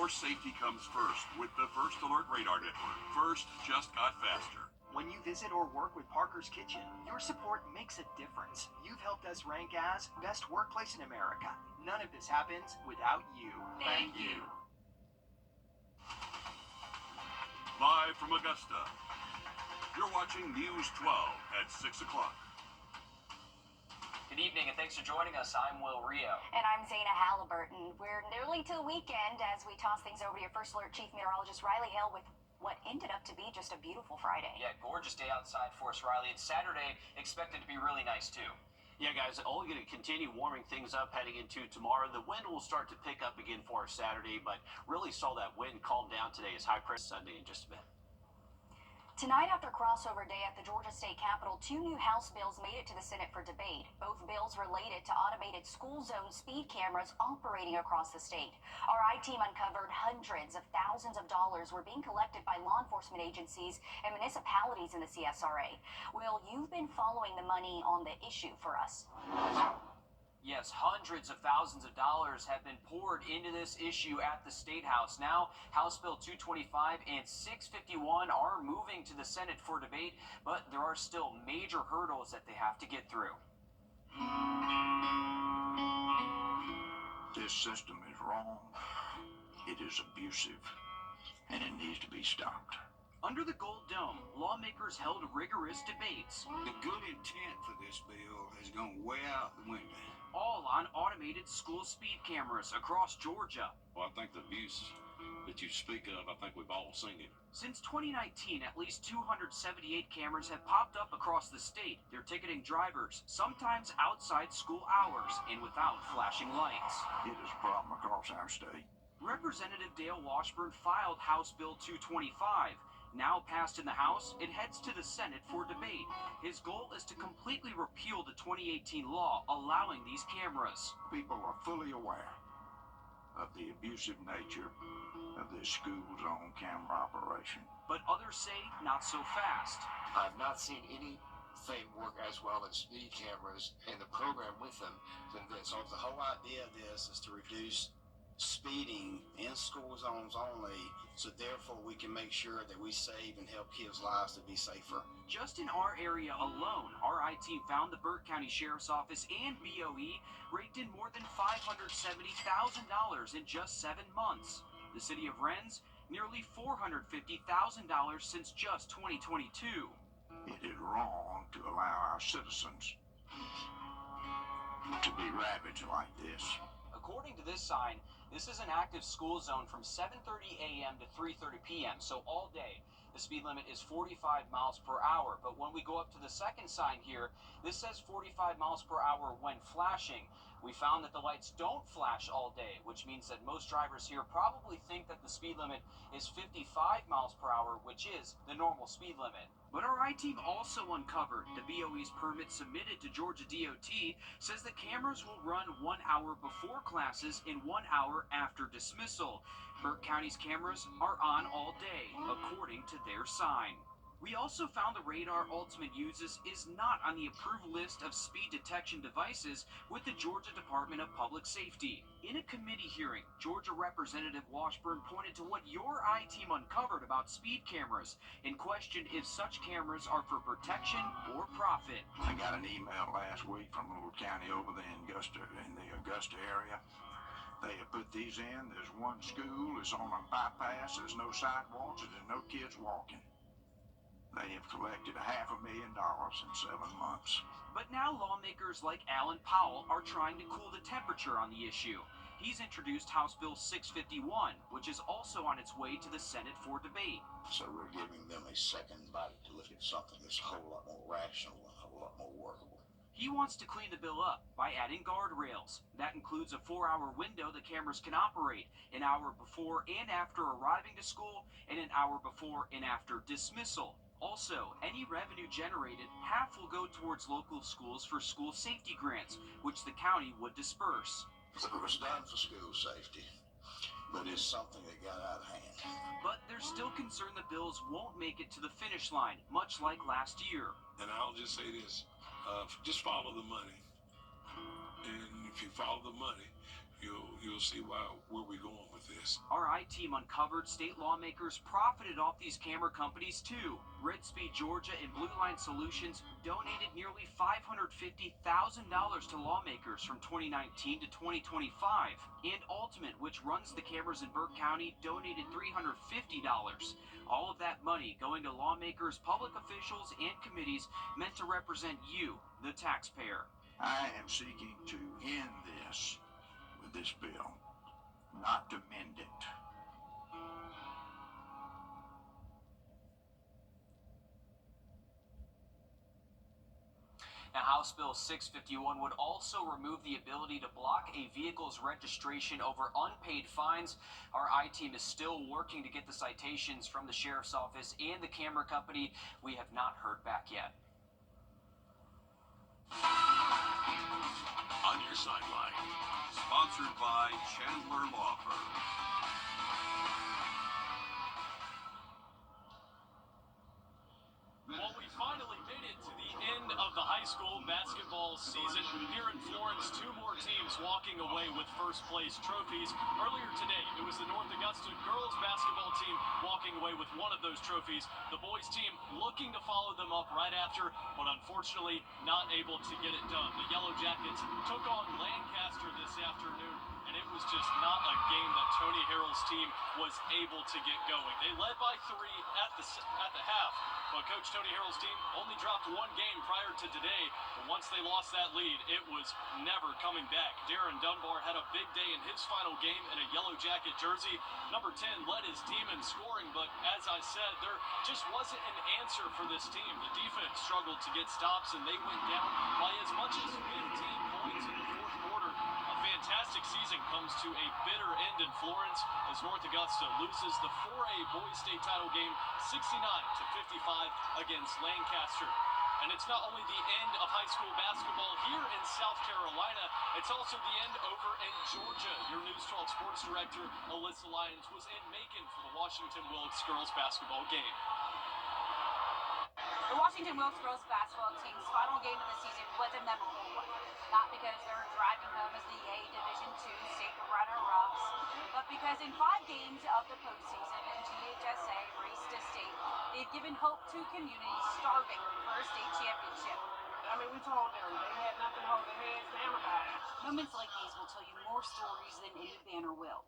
Your safety comes first with the First Alert Radar Network. First just got faster. When you visit or work with Parker's Kitchen, your support makes a difference. You've helped us rank as Best Workplace in America. None of this happens without you. Thank you. Live from Augusta, you're watching News 12 at 6 o'clock. Good evening and thanks for joining us. I'm Wrdw. And I'm Zaina Halliburton. We're nearly to the weekend as we toss things over to your First Alert Chief Meteorologist Riley Hill with what ended up to be just a beautiful Friday. Yeah, gorgeous day outside for us, Riley. And Saturday expected to be really nice too. Yeah, guys, only going to continue warming things up heading into tomorrow. The wind will start to pick up again for us Saturday, but really saw that wind calm down today as high pressure Sunday in just a bit. Tonight, after crossover day at the Georgia State Capitol, 2 new House bills made it to the Senate for debate. Both bills related to automated school zone speed cameras operating across the state. Our I-team uncovered hundreds of thousands of dollars were being collected by law enforcement agencies and municipalities in the CSRA. Will, you've been following the money on the issue for us. Yes, hundreds of thousands of dollars have been poured into this issue at the State House. Now, House Bill 225 and 651 are moving to the Senate for debate, but there are still major hurdles that they have to get through. This system is wrong. It is abusive, and it needs to be stopped. Under the Gold Dome, lawmakers held rigorous debates. The good intent for this bill has gone way out the window. All on automated school speed cameras across Georgia. Well, I think the abuse that you speak of, I think we've all seen it. Since 2019, at least 278 cameras have popped up across the state. They're ticketing drivers, sometimes outside school hours and without flashing lights. It is a problem across our state. Representative Dale Washburn filed House Bill 225. Now passed in the House, it heads to the Senate for debate. His goal is to completely repeal the 2018 law allowing these cameras. People are fully aware of the abusive nature of this school zone camera operation. But others say not so fast. I've not seen anything work as well as speed cameras and the program with them than this. So the whole idea of this is to reduce speeding in school zones only, so therefore we can make sure that we save and help kids' lives to be safer. Just in our area alone, our I-team found the Burke County Sheriff's Office and BOE raked in more than $570,000 in just 7 months. The city of Rennes, nearly $450,000 since just 2022. It is wrong to allow our citizens to be ravaged like this. According to this sign, this is an active school zone from 7:30 a.m. to 3:30 p.m., so all day. The speed limit is 45 miles per hour, but when we go up to the second sign here, this says 45 miles per hour when flashing. We found that the lights don't flash all day, which means that most drivers here probably think that the speed limit is 55 miles per hour, which is the normal speed limit. But our I-team also uncovered the BOE's permit submitted to Georgia DOT says the cameras will run 1 hour before classes and 1 hour after dismissal. Burke County's cameras are on all day, according to their sign. We also found the radar Ultimate uses is not on the approved list of speed detection devices with the Georgia Department of Public Safety. In a committee hearing, Georgia Representative Washburn pointed to what your I-team uncovered about speed cameras and questioned if such cameras are for protection or profit. I got an email last week from a little county over there in the Augusta area. They have put these in. There's one school, it's on a bypass, there's no sidewalks, and there's no kids walking. They have collected $500,000 in 7 months. But now lawmakers like Alan Powell are trying to cool the temperature on the issue. He's introduced House Bill 651, which is also on its way to the Senate for debate. So we're giving them a second bite to look at something that's a whole lot more rational and a whole lot more workable. He wants to clean the bill up by adding guardrails. That includes a 4-hour window the cameras can operate, an hour before and after arriving to school, and an hour before and after dismissal. Also, any revenue generated, half will go towards local schools for school safety grants, which the county would disperse. It was done for school safety, but it's something that got out of hand. But they're still concerned the bills won't make it to the finish line, much like last year. And I'll just say this, just follow the money. And if you follow the money, you'll see where we're going with this. Our I-team uncovered state lawmakers profited off these camera companies too. Ridspeed Georgia and Blue Line Solutions donated nearly $550,000 to lawmakers from 2019 to 2025. And Ultimate, which runs the cameras in Burke County, donated $350. All of that money going to lawmakers, public officials, and committees meant to represent you, the taxpayer. I am seeking to end this with this bill, not to mend it. Now, House Bill 651 would also remove the ability to block a vehicle's registration over unpaid fines. Our I-team is still working to get the citations from the sheriff's office and the camera company. We have not heard back yet. On Your Sideline, sponsored by Chandler Law Firm. Well, we finally made it to the end of the high school basketball season. Here in Florence, two more teams walking away with first place trophies. Earlier today, it was the North Augusta girls basketball team walking away with one of those trophies. The boys team looking to follow them up right after, but unfortunately not able to get it done. The Yellow Jackets took on Lancaster this afternoon, and it was just not a game that Tony Harrell's team was able to get going. They led by 3 at the half, but Coach Tony Harrell's team only dropped one game prior to today. But once they lost that lead, it was never coming back. Darren Dunbar had a big day in his final game in a Yellow Jacket jersey. Number 10 led his team in scoring, but as I said, there just wasn't an answer for this team. The defense struggled to get stops, and they went down by as much as 15 points in the fourth quarter. A fantastic season comes to a bitter end in Florence as North Augusta loses the 4A boys state title game 69-55 against Lancaster. And it's not only the end of high school basketball here in South Carolina, it's also the end over in Georgia. Your News 12 sports director, Alyssa Lyons, was in Macon for the Washington Wilkes girls basketball game. The Washington Wilkes girls basketball team's final game of the season was a memorable one. Not because they're driving home as the A Division II state runner-ups, but because in 5 games of the postseason in GHSA Race to State, they've given hope to communities starving for a state championship. I mean, we told them they had nothing to hold their heads down about. Moments like these will tell you more stories than any banner will.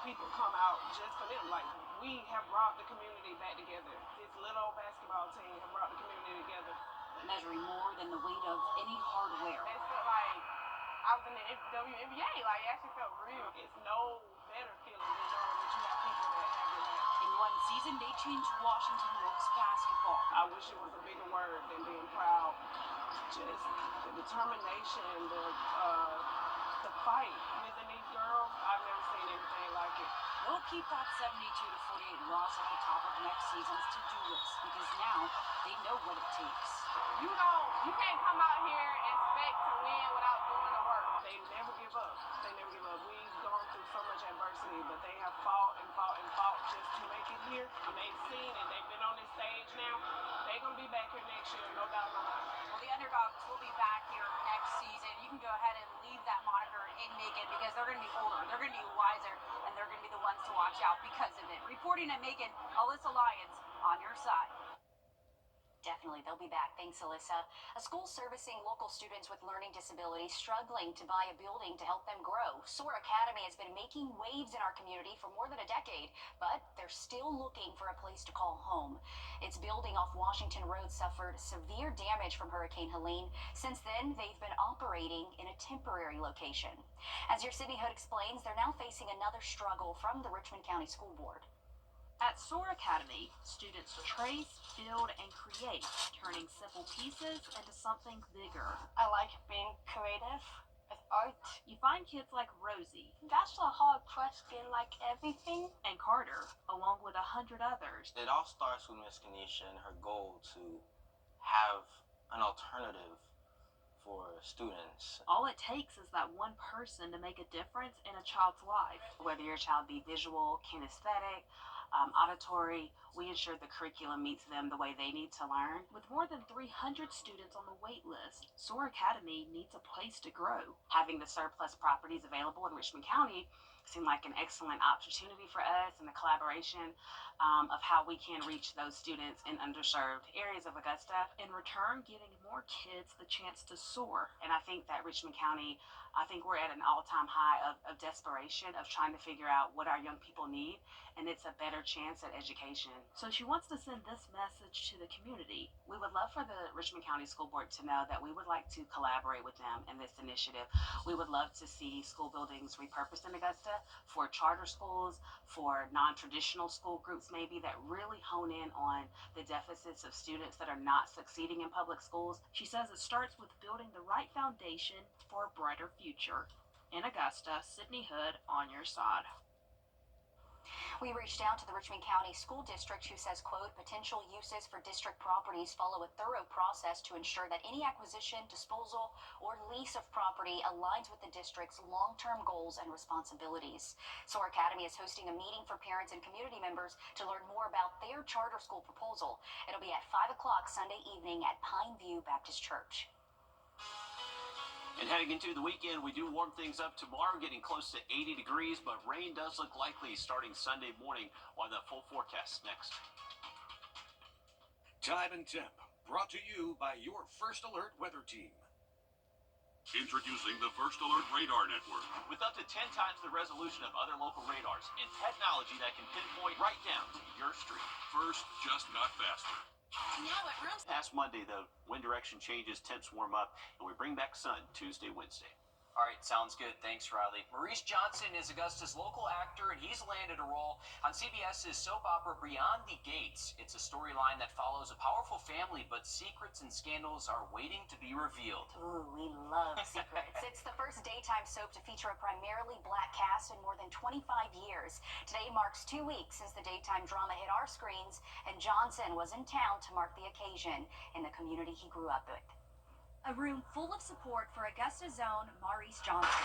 People come out just for them. Like, we have brought the community back together. This little basketball team have brought the community together. Measuring more than the weight of any hardware. It felt like I was in the WNBA. Like, it actually felt real. It's no better feeling than knowing that you have people that have your back. In one season, they changed Washington Wilkes basketball. I wish it was a bigger word than being proud. Just the determination, the fight within these girls. I've never seen anything like it. They'll keep that 72-48 loss at the top of next season's to-do list because now they know what it takes. You can't come out here and expect to win without doing the work. They never give up. They never give up. We've gone through so much adversity, but they have fought and fought and fought just to make it here. And they've seen it. They've been on this stage now. They're going to be back here next year, no doubt in my mind. Well, the underdogs will be back here next season. You can go ahead and leave that moniker in Macon because they're going to be older, they're going to be wiser, and they're going to be the ones to watch out because of it. Reporting at Macon, Alyssa Lyons on your side. Definitely, they'll be back. Thanks, Alyssa. A school servicing local students with learning disabilities struggling to buy a building to help them grow. SOAR Academy has been making waves in our community for more than a decade, but they're still looking for a place to call home. Its building off Washington Road suffered severe damage from Hurricane Helene. Since then, they've been operating in a temporary location. As your Sydney Hood explains, they're now facing another struggle from the Richmond County School Board. At SOAR Academy, students trace, build, and create, turning simple pieces into something bigger. I like being creative with art. You find kids like Rosie. That's a hard question, like everything. And Carter, along with 100 others. It all starts with Miss Kenesha and her goal to have an alternative for students. All it takes is that one person to make a difference in a child's life. Whether your child be visual, kinesthetic, auditory. We ensure the curriculum meets them the way they need to learn. With more than 300 students on the wait list, SOAR Academy needs a place to grow. Having the surplus properties available in Richmond County seemed like an excellent opportunity for us, and the collaboration of how we can reach those students in underserved areas of Augusta. In return, giving more kids the chance to soar. And I think that Richmond County, I think we're at an all-time high of desperation of trying to figure out what our young people need, and it's a better chance at education. So she wants to send this message to the community. We would love for the Richmond County School Board to know that we would like to collaborate with them in this initiative. We would love to see school buildings repurposed in Augusta for charter schools, for non-traditional school groups maybe, that really hone in on the deficits of students that are not succeeding in public schools. She says it starts with building the right foundation for a brighter future. In Augusta, Sydney Hood on your side. We reached out to the Richmond County School District, who says, quote, potential uses for district properties follow a thorough process to ensure that any acquisition, disposal, or lease of property aligns with the district's long-term goals and responsibilities. SOAR Academy is hosting a meeting for parents and community members to learn more about their charter school proposal. It'll be at 5 o'clock Sunday evening at Pine View Baptist Church. And heading into the weekend, we do warm things up tomorrow, getting close to 80 degrees, but rain does look likely starting Sunday morning. On the full forecast next. Time and Temp, brought to you by your First Alert weather team. Introducing the First Alert Radar Network. With up to 10 times the resolution of other local radars and technology that can pinpoint right down to your street. First just got faster. Past Monday, though, wind direction changes, temps warm up, and we bring back sun Tuesday, Wednesday. All right, sounds good. Thanks, Riley. Maurice Johnson is Augusta's local actor, and he's landed a role on CBS's soap opera Beyond the Gates. It's a storyline that follows a powerful family, but secrets and scandals are waiting to be revealed. Ooh, we love secrets. It's the first daytime soap to feature a primarily black cast in more than 25 years. Today marks 2 weeks since the daytime drama hit our screens, and Johnson was in town to mark the occasion in the community he grew up with. A room full of support for Augusta's own Maurice Johnson.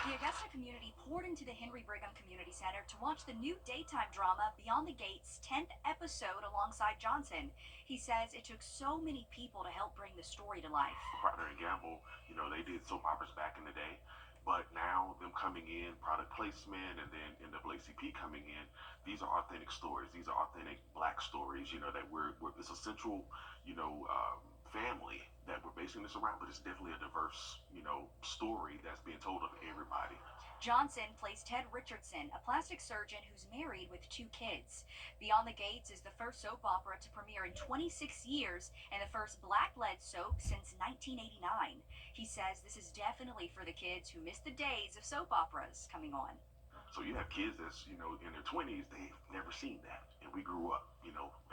The Augusta community poured into the Henry Brigham Community Center to watch the new daytime drama Beyond the Gates' 10th episode alongside Johnson. He says it took so many people to help bring the story to life. Procter & Gamble, they did soap operas back in the day, but now them coming in, product placement, and then NAACP coming in, these are authentic stories. These are authentic black stories, that it's a central, family that we're basing this around, but it's definitely a diverse, story that's being told of everybody. Johnson plays Ted Richardson, a plastic surgeon who's married with 2 kids. Beyond the Gates is the first soap opera to premiere in 26 years and the first black-led soap since 1989. He says this is definitely for the kids who miss the days of soap operas coming on. So you have kids that's, in their 20s, they've never seen that. And we grew up,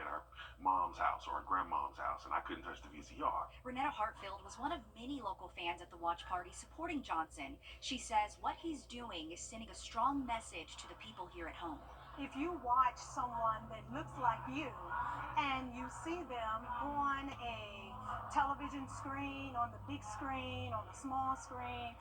at our mom's house or our grandmom's house, and I couldn't touch the VCR. Renetta Hartfield was one of many local fans at the watch party supporting Johnson. She says what he's doing is sending a strong message to the people here at home. If you watch someone that looks like you and you see them on a television screen, on the big screen, on the small screen,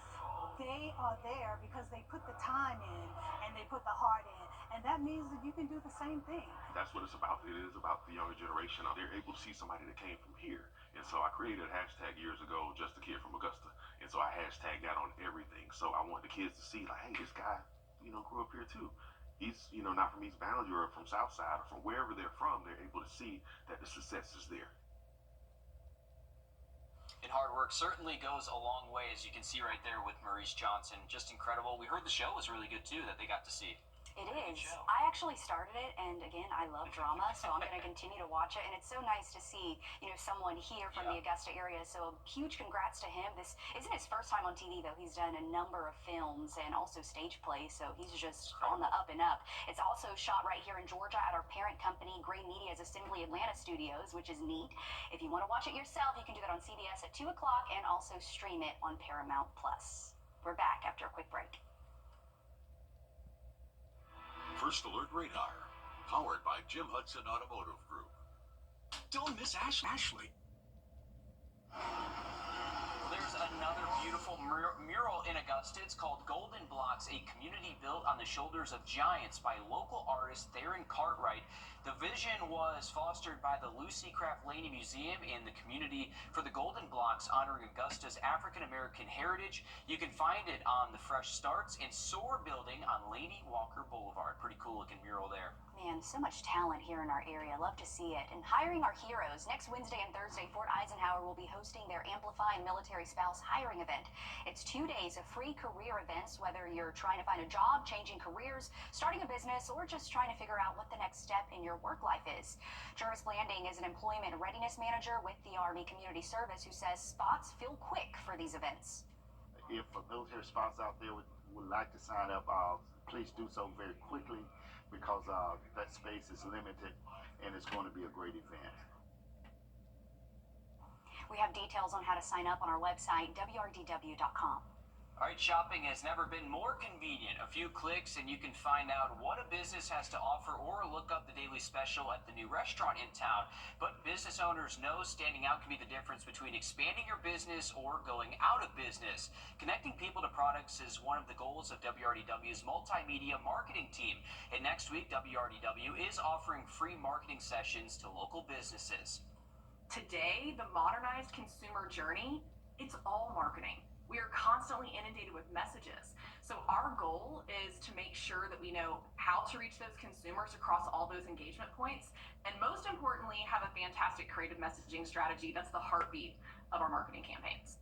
they are there because they put the time in and they put the heart in. And that means that you can do the same thing. That's what it's about. It is about the younger generation. They're able to see somebody that came from here. And so I created a hashtag years ago, Just a Kid from Augusta. And so I hashtagged that on everything. So I want the kids to see, like, hey, this guy, grew up here too. He's, not from East Valley or from Southside or from wherever they're from. They're able to see that the success is there. And hard work certainly goes a long way, as you can see right there with Maurice Johnson. Just incredible. We heard the show was really good too that they got to see. It is. I actually started it, and again, I love drama, so I'm going to continue to watch it. And it's so nice to see, someone here from the Augusta area. So huge congrats to him. This isn't his first time on TV, though. He's done a number of films and also stage plays, so he's just on the up and up. It's also shot right here in Georgia at our parent company, Gray Media's Assembly Atlanta Studios, which is neat. If you want to watch it yourself, you can do that on CBS at 2 o'clock and also stream it on Paramount+. We're back after a quick break. First Alert Radar, powered by Jim Hudson Automotive Group. Don't miss Ashley. There's another beautiful mural in Augusta. It's called Golden Blocks, a community built on the shoulders of giants by local artist Theron Cartwright. The vision was fostered by the Lucy Craft Laney Museum and the community for the Golden Blocks, honoring Augusta's African American heritage. You can find it on the Fresh Starts and SOAR building on Laney Walker Boulevard. Pretty cool looking mural there. Man, so much talent here in our area. Love to see it. And hiring our heroes. Next Wednesday and Thursday, Fort Eisenhower will be hosting their Amplifying Military Spouse Hiring event. It's 2 days of free career events, whether you're trying to find a job, changing careers, starting a business, or just trying to figure out what the next step in your work life is. Jervis Blanding is an employment readiness manager with the Army Community Service who says spots fill quick for these events. If a military spouse out there would like to sign up, please do so very quickly, because that space is limited and it's going to be a great event. We have details on how to sign up on our website, wrdw.com. All right, shopping has never been more convenient. A few clicks and you can find out what a business has to offer or look up the daily special at the new restaurant in town. But business owners know standing out can be the difference between expanding your business or going out of business. Connecting people to products is one of the goals of WRDW's multimedia marketing team. And next week, WRDW is offering free marketing sessions to local businesses. Today, the modernized consumer journey, it's all marketing. We are constantly inundated with messages. So our goal is to make sure that we know how to reach those consumers across all those engagement points, and most importantly, have a fantastic creative messaging strategy that's the heartbeat of our marketing campaigns.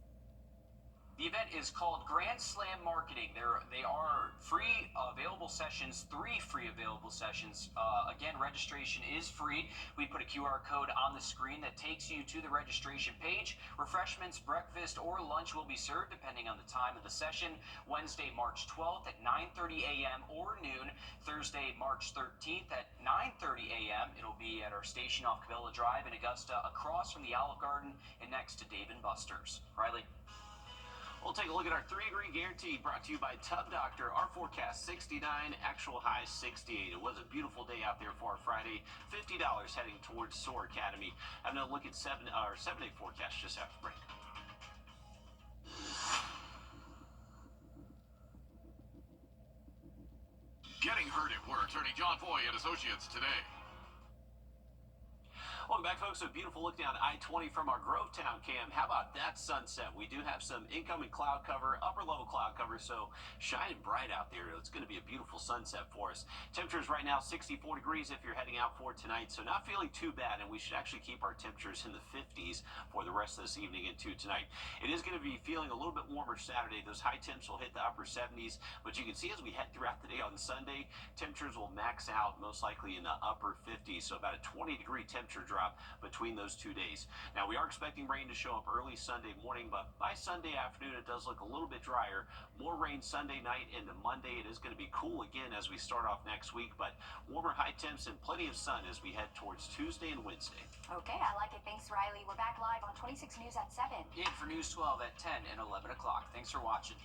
The event is called Grand Slam Marketing. They are free available sessions, 3 free available sessions. Again, registration is free. We put a QR code on the screen that takes you to the registration page. Refreshments, breakfast, or lunch will be served depending on the time of the session. Wednesday, March 12th at 9:30 a.m. or noon. Thursday, March 13th at 9:30 a.m. It'll be at our station off Cabela Drive in Augusta, across from the Olive Garden and next to Dave & Buster's. Riley? We'll take a look at our 3-degree guarantee, brought to you by Tub Doctor. Our forecast 69, actual high 68. It was a beautiful day out there for our Friday. $50 heading towards SOAR Academy. Having a look at 7-day forecast just after break. Getting hurt at work. Attorney John Foy and Associates today. Welcome back, folks. A beautiful look down I-20 from our Grovetown cam. How about that sunset? We do have some incoming cloud cover, upper level cloud cover, so shining bright out there. It's going to be a beautiful sunset for us. Temperatures right now 64 degrees if you're heading out for tonight, so not feeling too bad, and we should actually keep our temperatures in the 50s for the rest of this evening into tonight. It is going to be feeling a little bit warmer Saturday. Those high temps will hit the upper 70s, but you can see as we head throughout the day on Sunday, temperatures will max out most likely in the upper 50s, so about a 20-degree temperature drop between those 2 days. Now, we are expecting rain to show up early Sunday morning, but by Sunday afternoon, it does look a little bit drier. More rain Sunday night into Monday. It is going to be cool again as we start off next week, but warmer high temps and plenty of sun as we head towards Tuesday and Wednesday. Okay, I like it. Thanks, Riley. We're back live on 26 News at 7. In for News 12 at 10 and 11 o'clock. Thanks for watching.